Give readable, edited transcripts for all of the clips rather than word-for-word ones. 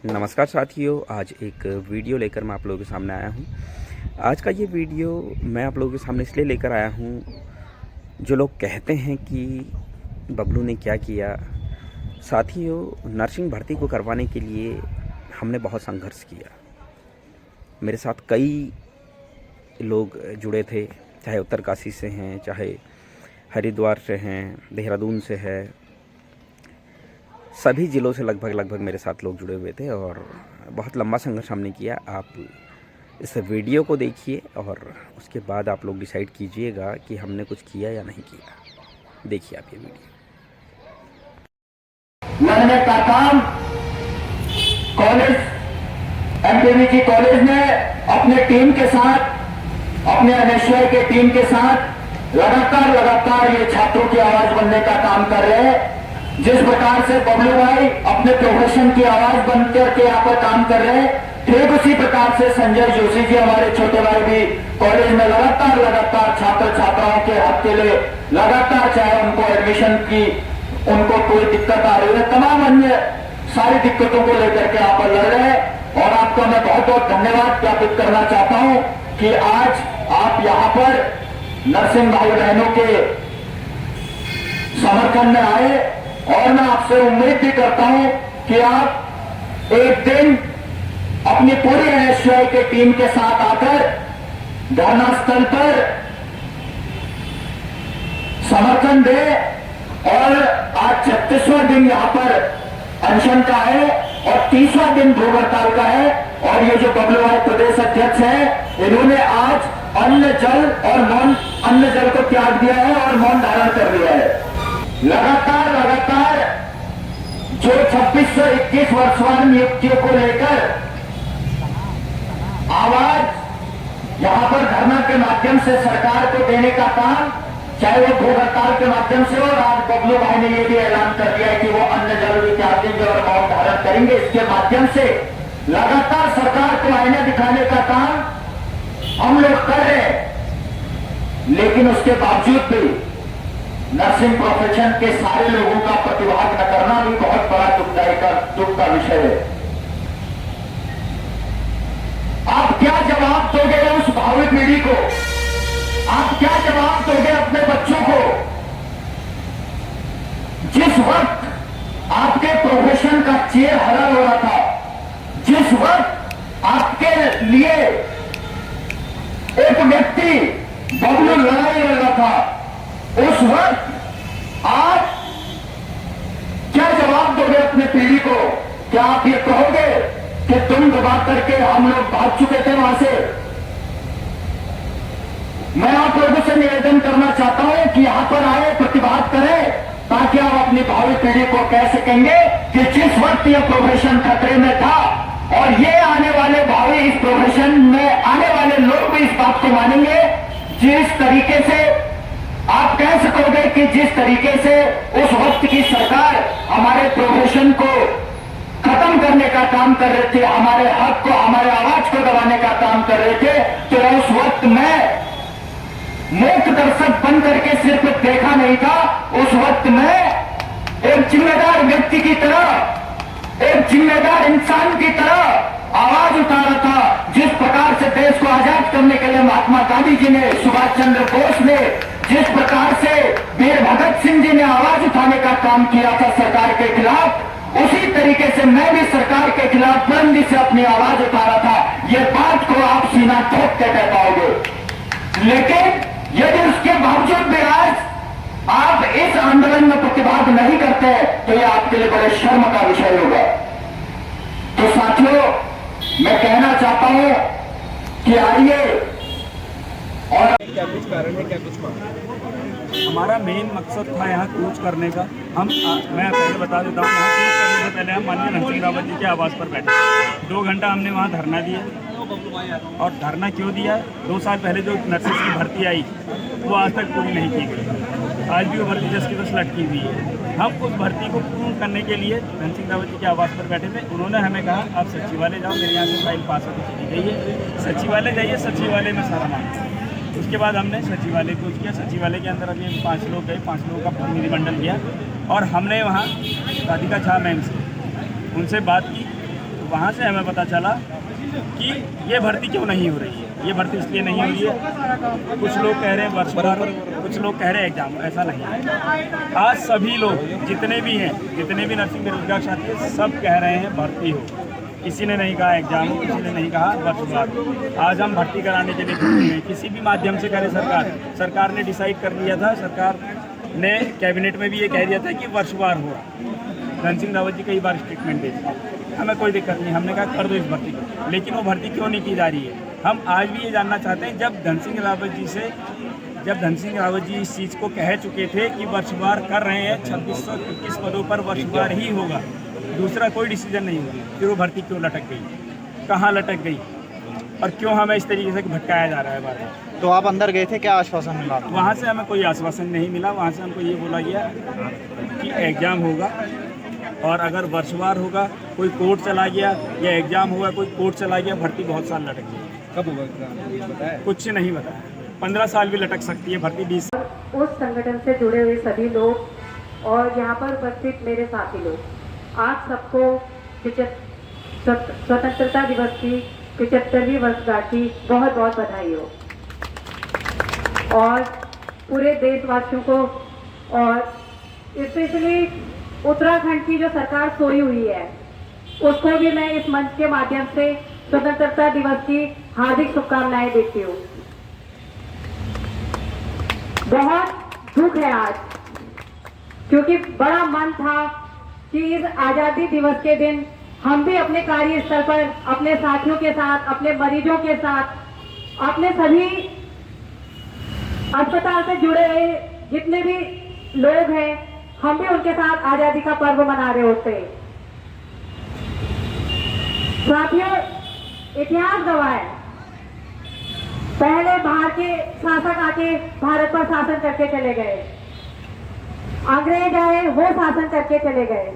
नमस्कार साथियों, आज एक वीडियो लेकर मैं आप लोगों के सामने आया हूँ। आज का ये वीडियो मैं आप लोगों के सामने इसलिए लेकर आया हूँ, जो लोग कहते हैं कि बबलू ने क्या किया। साथियों, नर्सिंग भर्ती को करवाने के लिए हमने बहुत संघर्ष किया। मेरे साथ कई लोग जुड़े थे, चाहे उत्तरकाशी से हैं, चाहे हरिद्वार से हैं, देहरादून से है, सभी ज़िलों से लगभग मेरे साथ लोग जुड़े हुए थे और बहुत लंबा संघर्ष हमने किया। आप इस वीडियो को देखिए और उसके बाद आप लोग डिसाइड कीजिएगा कि हमने कुछ किया या नहीं किया। देखिए आप ये वीडियो। लड़ने का काम कॉलेज एमकेवीजी कॉलेज में अपने टीम के साथ, अपने एनएसयूआई के टीम के साथ लगातार ये छात्रों की आवाज बनने का काम कर रहे हैं। जिस प्रकार से बबलू भाई अपने प्रोफेशन की आवाज बनकर के यहाँ पर काम कर रहे हैं, ठीक उसी प्रकार से संजय जोशी जी हमारे छोटे भाई भी कॉलेज में लगातार छात्र छात्राओं के हक के लिए लगातार, चाहे उनको एडमिशन की उनको कोई दिक्कत आ रही है, तमाम अन्य सारी दिक्कतों को लेकर के यहाँ पर लड़ रहे हैं। और आपका मैं बहुत धन्यवाद ज्ञापित करना चाहता हूं कि आज आप यहाँ पर नर्सिंग भाई बहनों के समर्थन में आए और मैं आपसे उम्मीद भी करता हूं कि आप एक दिन अपनी पूरी एनएसयूआई के टीम के साथ आकर धरना स्थल पर समर्थन दें। और आज 36वां दिन यहां पर अनशन का है और 30वां दिन भूख हड़ताल का है। और ये जो बबलू भाई प्रदेश अध्यक्ष हैं, इन्होंने आज अन्न जल को त्याग दिया है और मौन धारण कर लिया है। लगातार जो 2621 वर्षवान नियुक्तियों को लेकर आवाज यहां पर धरना के माध्यम से सरकार को देने का काम, चाहे वो भूख हड़ताल के माध्यम से, और आज बबलू भाई ने ये भी ऐलान कर दिया है कि वो अन्न जल भी त्याग देंगे और मौन धारण करेंगे। इसके माध्यम से लगातार सरकार को आईना दिखाने का काम हम लोग कर रहे हैं। लेकिन उसके बावजूद भी नर्सिंग प्रोफेशन के सारे लोगों का प्रतिवाद न करना भी बहुत बड़ा दुख का विषय है। आप क्या जवाब दोगे उस भावी पीढ़ी को? आप क्या जवाब दोगे अपने बच्चों को? जिस वक्त आपके प्रोफेशन का चेयर हरा हो रहा था, जिस वक्त आपके लिए एक व्यक्ति बबलू लड़ाई लड़ रहा था, उस वक्त आप क्या जवाब दोगे अपने पीढ़ी को? क्या आप ये कहोगे कि तुम दबा करके हम लोग भाग चुके थे वहां से? मैं आप लोगों से निवेदन करना चाहता हूं कि यहां पर आए, प्रतिवाद करें, ताकि आप अपनी भावी पीढ़ी को कह सकेंगे कि जिस वक्त यह प्रोफेशन खतरे में था, और ये आने वाले भावी इस प्रोफेशन में आने वाले लोग भी इस बात को मानेंगे, जिस तरीके से आप कह सकोगे कि जिस तरीके से उस वक्त की सरकार हमारे प्रोफेशन को खत्म करने का काम कर रहे थे, हमारे हक को, हमारे आवाज को दबाने का काम कर रहे थे, तो उस वक्त मैं मूक दर्शक बन करके सिर्फ देखा नहीं था। उस वक्त मैं एक जिम्मेदार व्यक्ति की तरह, एक जिम्मेदार इंसान की तरह आवाज उठा रहा था। जिस प्रकार से देश को आजाद करने के लिए महात्मा गांधी जी ने, सुभाष चंद्र बोस ने, जिस प्रकार से वीर भगत सिंह जी ने आवाज उठाने का काम किया था सरकार के खिलाफ, उसी तरीके से मैं भी सरकार के खिलाफ बुलंदी से अपनी आवाज उठा रहा था। ये बात को आप सीना ठोक के कह पाओगे। लेकिन यदि उसके बावजूद भी आज आप इस आंदोलन में प्रतिवाद नहीं करते, तो यह आपके लिए बड़े शर्म का विषय होगा। तो साथियों, मैं कहना चाहता हूं कि आइए। और क्या कुछ कारण है, क्या कुछ मांग? हमारा मेन मकसद था यहाँ कूच करने का। मैं पहले बता देता हूँ, यहाँ कूच करने से पहले हम माननीय नरसिंह रावत जी के आवास पर बैठे 2 घंटा हमने वहाँ धरना दिया। और धरना क्यों दिया? 2 साल पहले जो नर्सेस की भर्ती आई वो आज तक पूरी नहीं की गई। आज भी वो भर्ती जस की तस लटकी हुई है। हम उस भर्ती को पूर्ण करने के लिए नरसिंह रावत जी के आवास पर बैठे थे। उन्होंने हमें कहा आप सचिवालय जाओ, मेरे यहाँ से फाइल पास होकर चली गई है, सचिवालय जाइए, सचिवालय में सारा मामला। उसके बाद हमने सचिवालय कूच किया। सचिवालय के अंदर अभी 5 लोग गए, 5 लोगों का प्रतिनिधिमंडल किया और हमने वहाँ राधिका झा मैम से उनसे बात की। वहाँ से हमें पता चला कि ये भर्ती क्यों नहीं हो रही है। ये भर्ती इसलिए नहीं हो रही है, कुछ लोग कह रहे हैं वर्षवार, कुछ लोग कह रहे हैं एग्जाम। ऐसा नहीं है। आज सभी लोग जितने भी हैं, जितने भी नर्सिंग बेरोजगार साथी हैं, सब कह रहे हैं भर्ती हो। किसी ने नहीं कहा एग्जाम हो, किसी ने नहीं कहा वर्षवार। आज हम भर्ती कराने के लिए जुटे हैं, किसी भी माध्यम से करे। सरकार ने डिसाइड कर लिया था, सरकार ने कैबिनेट में भी ये कह दिया था कि वर्षवार हो रहा। धन सिंह रावत जी कई बार स्टेटमेंट दे दी, हमें कोई दिक्कत नहीं, हमने कहा कर दो इस भर्ती को, लेकिन वो भर्ती क्यों नहीं की जा रही है। हम आज भी ये जानना चाहते हैं, जब धन सिंह रावत जी इस चीज़ को कह चुके थे कि वर्षवार कर रहे हैं, 2621 पदों पर वर्षवार ही होगा, दूसरा कोई डिसीजन नहीं हुआ, फिर वो भर्ती क्यों लटक गई, कहाँ लटक गई और क्यों हमें इस तरीके से भटकाया जा रहा है बार बार। तो आप अंदर गए थे, क्या आश्वासन मिला? वहाँ से हमें कोई आश्वासन नहीं मिला। वहाँ से हमको ये बोला गया कि एग्ज़ाम होगा और अगर वर्षवार होगा, कोई कोर्ट चला गया, या एग्ज़ाम हुआ कोई कोर्ट चला गया, भर्ती बहुत साल लटक गई। कब होगा कुछ नहीं बताया, 15 साल भी लटक सकती है भर्ती, 20। उस संगठन से जुड़े हुए सभी लोग और यहाँ पर उपस्थित मेरे साथी लोग, आप सबको स्वतंत्रता दिवस की 75वीं वर्षगांठ की बहुत बहुत बधाई हो। और पूरे देशवासियों को, और स्पेशली उत्तराखंड की जो सरकार सोई हुई है, उसको भी मैं इस मंच के माध्यम से स्वतंत्रता दिवस की हार्दिक शुभकामनाएं देती हूँ। बहुत दुख है आज, क्योंकि बड़ा मन था कि इस आजादी दिवस के दिन हम भी अपने कार्यस्थल पर अपने साथियों के साथ, अपने मरीजों के साथ, अपने सभी अस्पताल से जुड़े हुए जितने भी लोग हैं, हम भी उनके साथ आजादी का पर्व मना रहे होते। साथियों, इतिहास गवाह है, पहले बाहर के शासक आके भारत पर शासन करके चले गए, अंग्रेज आए, वो शासन करके चले गए।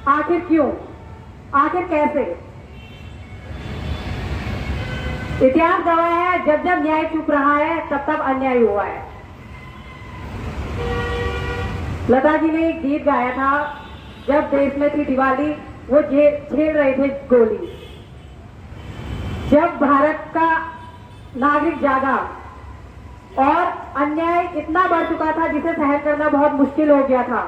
आखिर क्यों, आखिर कैसे? इतिहास गवाह है, जब जब न्याय चुप रहा है तब तब अन्याय हुआ है। लता जी ने एक गीत गाया था, जब देश में थी दिवाली, वो झेल रहे थे गोली। जब भारत का नागरिक जागा और अन्याय इतना बढ़ चुका था जिसे सहन करना बहुत मुश्किल हो गया था,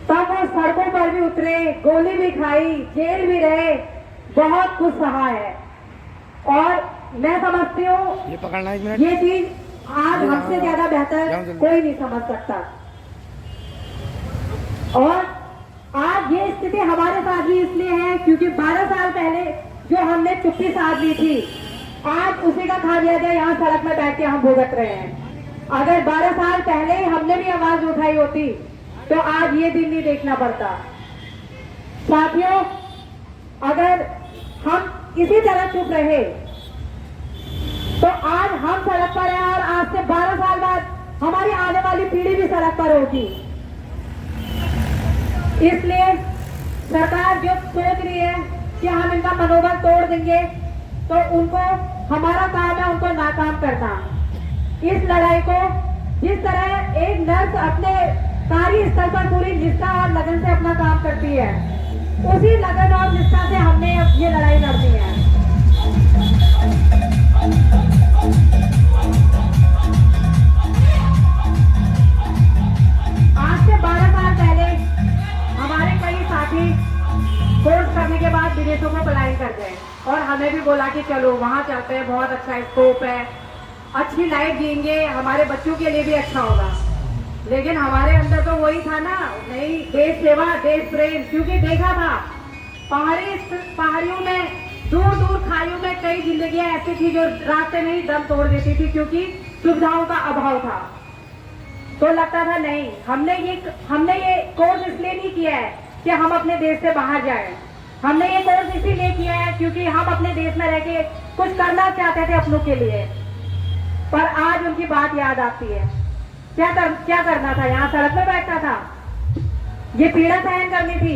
तब वो सड़कों पर भी उतरे, गोली भी खाई, जेल भी रहे, बहुत कुछ सहा है। और मैं समझती हूँ ये चीज आज हमसे ज्यादा बेहतर कोई नहीं समझ सकता। और आज ये स्थिति हमारे साथ भी इसलिए है क्योंकि 12 साल पहले जो हमने चुप्पी साध ली थी, आज उसी का खामियाजा यहाँ सड़क में बैठ के हम भुगत रहे हैं। अगर 12 साल पहले हमने भी आवाज उठाई होती तो आज ये दिन नहीं देखना पड़ता। साथियों, अगर हम इसी तरह चुप रहे तो आज हम सड़क पर हैं और आज से 12 साल बाद हमारी आने वाली पीढ़ी भी सड़क पर होगी। इसलिए सरकार जो सोच रही है कि हम इनका मनोबल तोड़ देंगे, तो उनको, हमारा काम है उनको नाकाम करना। इस लड़ाई को जिस तरह एक नर्स अपने कार्यस्थल पर पूरी निष्ठा और लगन से अपना काम करती है, उसी लगन और निष्ठा से हमने ये लड़ाई लड़नी है। आज से 12 साल पहले हमारे कई साथी कोर्स करने के बाद विदेशों में पलायन कर गए और हमें भी बोला कि चलो वहां चलते हैं, बहुत अच्छा स्कोप है, अच्छी लाइफ जिएंगे, हमारे बच्चों के लिए भी अच्छा होगा। लेकिन हमारे अंदर तो वही था ना, नहीं, देश सेवा, देश प्रेम, क्योंकि देखा था पहाड़ियों में, दूर दूर खाइयों में कई जिंदगियां ऐसी थी जो रास्ते में ही दम तोड़ देती थी क्योंकि सुविधाओं का अभाव था। तो लगता था नहीं, हमने ये कोर्स इसलिए नहीं किया है कि हम अपने देश से बाहर जाएं, हमने ये कोर्स इसीलिए किया है क्योंकि हम अपने देश में रह के कुछ करना चाहते थे अपनों के लिए। पर आज उनकी बात याद आती है, क्या करना था, यहाँ सड़क में बैठना था, ये पीड़ा सहन करनी थी।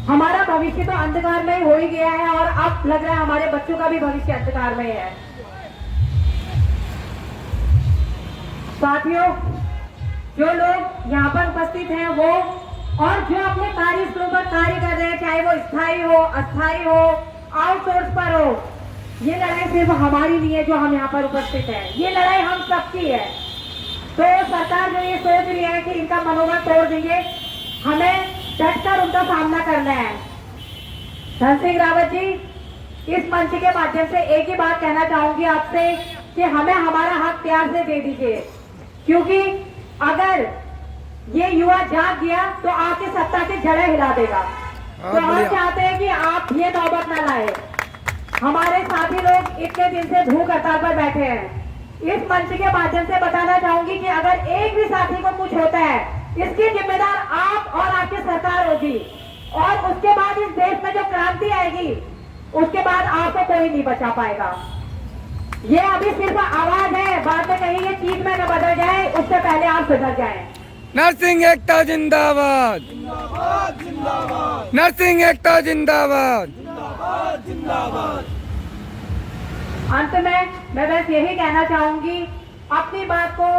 हमारा भविष्य तो अंधकार में हो ही गया है और अब लग रहा है हमारे बच्चों का भी भविष्य अंधकार में है। साथियों, जो लोग यहाँ पर उपस्थित हैं वो और जो अपने कार्यस्थलों पर कार्य कर रहे हैं, चाहे वो स्थायी हो, अस्थायी हो, आउटसोर्स पर हो, ये लड़ाई सिर्फ हमारी नहीं है जो हम यहाँ पर उपस्थित है, ये लड़ाई हम सबकी है। तो सरकार जो ये सोच रही है कि इनका मनोबल तोड़ देंगे, हमें डटकर उनका सामना करना है। धन सिंह रावत जी, इस मंच के माध्यम से एक ही बात कहना चाहूंगी आपसे कि हमें हमारा हक प्यार से दे दीजिए, क्योंकि अगर ये युवा जाग गया तो आपकी सत्ता की जड़ें हिला देगा। तो हम चाहते हैं कि आप ये नौबत न लाए। हमारे साथी लोग इतने दिन से भूख हड़ताल पर बैठे हैं। इस मंच के माध्यम से बताना चाहूंगी कि अगर एक भी साथी को कुछ होता है, इसकी जिम्मेदार आप और आपकी सरकार होगी, और उसके बाद इस देश में जो क्रांति आएगी, उसके बाद आपको कोई नहीं बचा पाएगा। ये अभी सिर्फ आवाज है, बाद में कहीं ये चीज में न बदल जाए, उससे पहले आप सुधर जाएं। नरसिंह एकता जिंदाबाद, नरसिंह एकता जिंदाबाद। अंत में मैं बस यही कहना चाहूंगी, अपनी बात को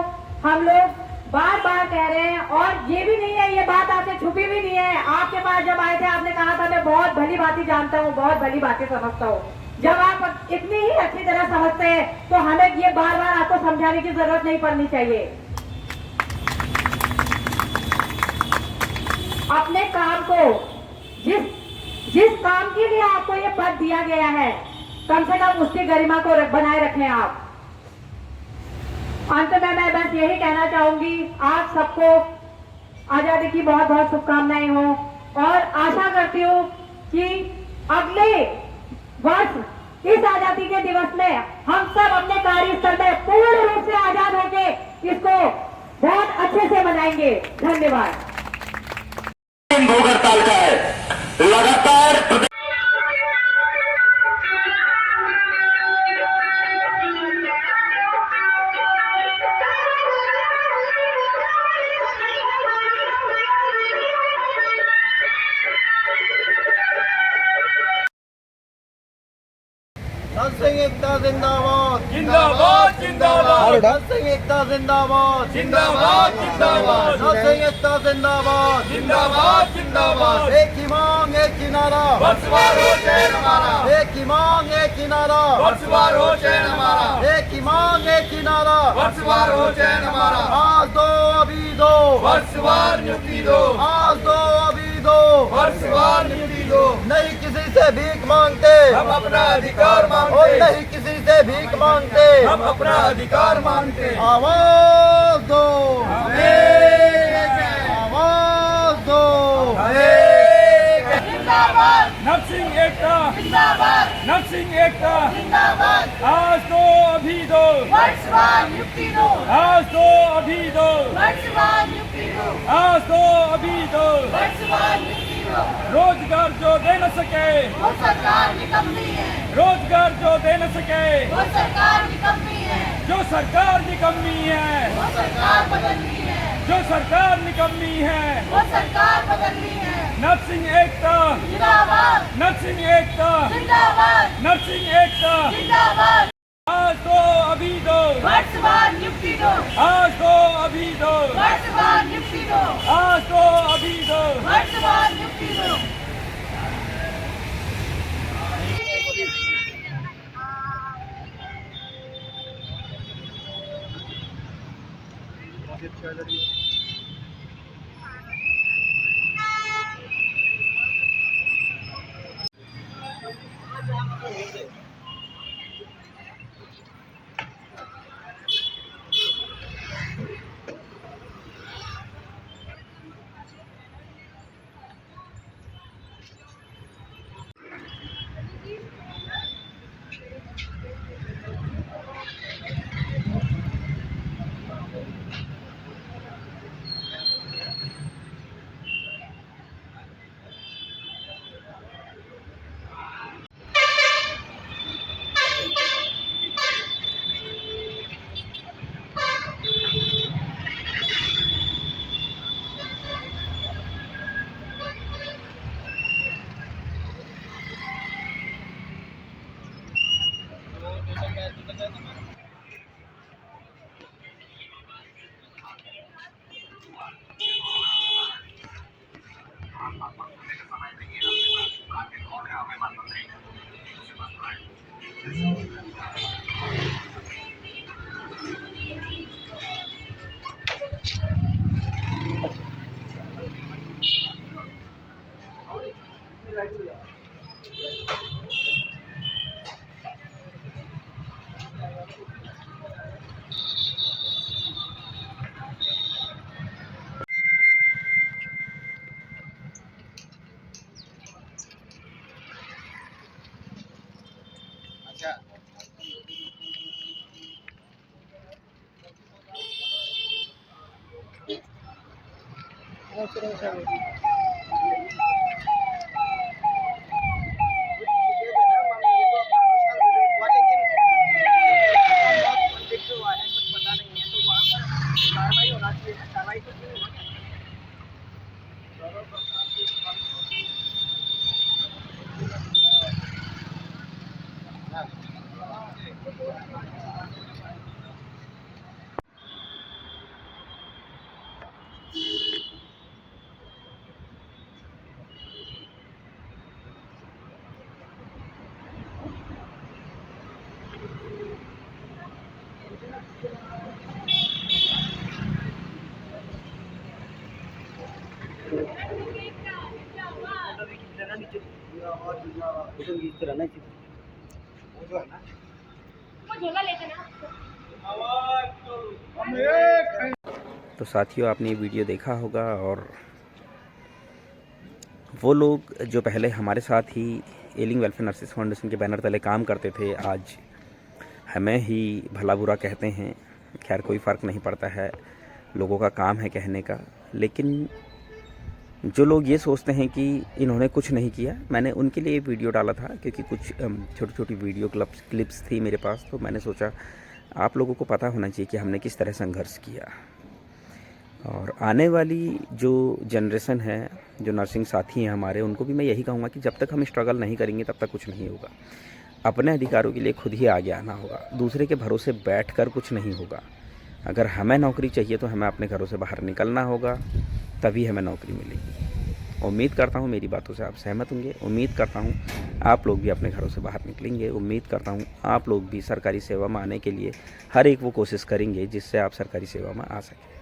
हम लोग बार बार कह रहे हैं, और ये भी नहीं है, ये बात आपसे छुपी भी नहीं है। आपके पास जब आए थे, आपने कहा था मैं बहुत भली बातें जानता हूँ, बहुत भली बातें समझता हूँ। जब आप इतनी ही अच्छी तरह समझते हैं तो हमें ये बार बार आपको समझाने की जरूरत नहीं पड़नी चाहिए। अपने काम को, जिस काम के लिए आपको ये पद दिया गया है, कम से कम उसकी गरिमा को बनाए रखें आप। अंत में मैं बस यही कहना चाहूंगी, आप सबको आजादी की बहुत बहुत शुभकामनाएं हो, और आशा करती हूँ कि अगले वर्ष इस आजादी के दिवस में हम सब अपने कार्यस्थल में पूर्ण रूप से आजाद होके इसको बहुत अच्छे से मनाएंगे। धन्यवाद। भूख हड़ताल का है लगातार। नरसिंह एकता जिंदाबाद, जिंदाबाद जिंदाबाद नरसिंह एकता जिंदाबाद, जिंदाबाद जिंदाबाद नरसिंह एकता जिंदाबाद, जिंदाबाद जिंदाबाद। एक ही मांग एक ही नारा, वंशवार हो चैन हमारा, एक ही मांग एक ही नारा, वंशवार हो चैन हमारा, एक ही मांग एक ही नारा। वंशवार हो चैन हमारा। आज दो अभी दो, वंशवार नियुक्ति दो, आज दो अभी दो, वंशवार नियुक्ति दो। नहीं किसी से भीख मांगते, हम अपना अधिकार और मांगते, नहीं किसी से भीख मांगते। हम अपना अधिकार मांगते। आवाज दो, हमें आवाज दो। नरसिंह एकता जिंदाबाद, नरसिंह एकता जिंदाबाद। आज दो अभी दो, वंशवार नियुक्ति दो, आज दो अभी दो, वंशवार नियुक्ति दो, आज दो अभी दो। वंशवार नियुक्ति दो। रोजगार जो दे न सके, वो सरकार निकम्मी है, रोजगार जो दे न सके, वो सरकार निकम्मी है, जो सरकार निकम्मी है, वो सरकार बदलनी है, जो सरकार निकम्मी है। वो सरकार बदलनी है। नरसिंह एकता, जिंदाबाद, नरसिंह एकता, जिंदाबाद, नरसिंह एकता। जिंदाबाद। आज दो अभी दो, वर्षवार नियुक्ति दो, आज दो अभी दो, वर्षवार नियुक्ति दो, आज दो अभी दो। वर्षवार नियुक्ति दो। तो साथियों, आपने ये वीडियो देखा होगा और वो लोग जो पहले हमारे साथ ही एलिंग वेलफेयर नर्सेस फाउंडेशन के बैनर तले काम करते थे, आज हमें ही भला बुरा कहते हैं। खैर, कोई फ़र्क नहीं पड़ता है, लोगों का काम है कहने का। लेकिन जो लोग ये सोचते हैं कि इन्होंने कुछ नहीं किया, मैंने उनके लिए वीडियो डाला था क्योंकि कुछ छोटी छोटी वीडियो क्लिप्स थी मेरे पास, तो मैंने सोचा आप लोगों को पता होना चाहिए कि हमने किस तरह संघर्ष किया। और आने वाली जो जनरेशन है, जो नर्सिंग साथी हैं हमारे, उनको भी मैं यही कहूँगा कि जब तक हम स्ट्रगल नहीं करेंगे तब तक कुछ नहीं होगा। अपने अधिकारों के लिए खुद ही आगे आना होगा, दूसरे के भरोसे बैठकर कुछ नहीं होगा। अगर हमें नौकरी चाहिए तो हमें अपने घरों से बाहर निकलना होगा, तभी हमें नौकरी मिलेगी। उम्मीद करता हूँ मेरी बातों से आप सहमत होंगे। उम्मीद करता हूँ आप लोग भी अपने घरों से बाहर निकलेंगे। उम्मीद करता हूँ आप लोग भी सरकारी सेवा में आने के लिए हर एक वो कोशिश करेंगे जिससे आप सरकारी सेवा में आ सकें।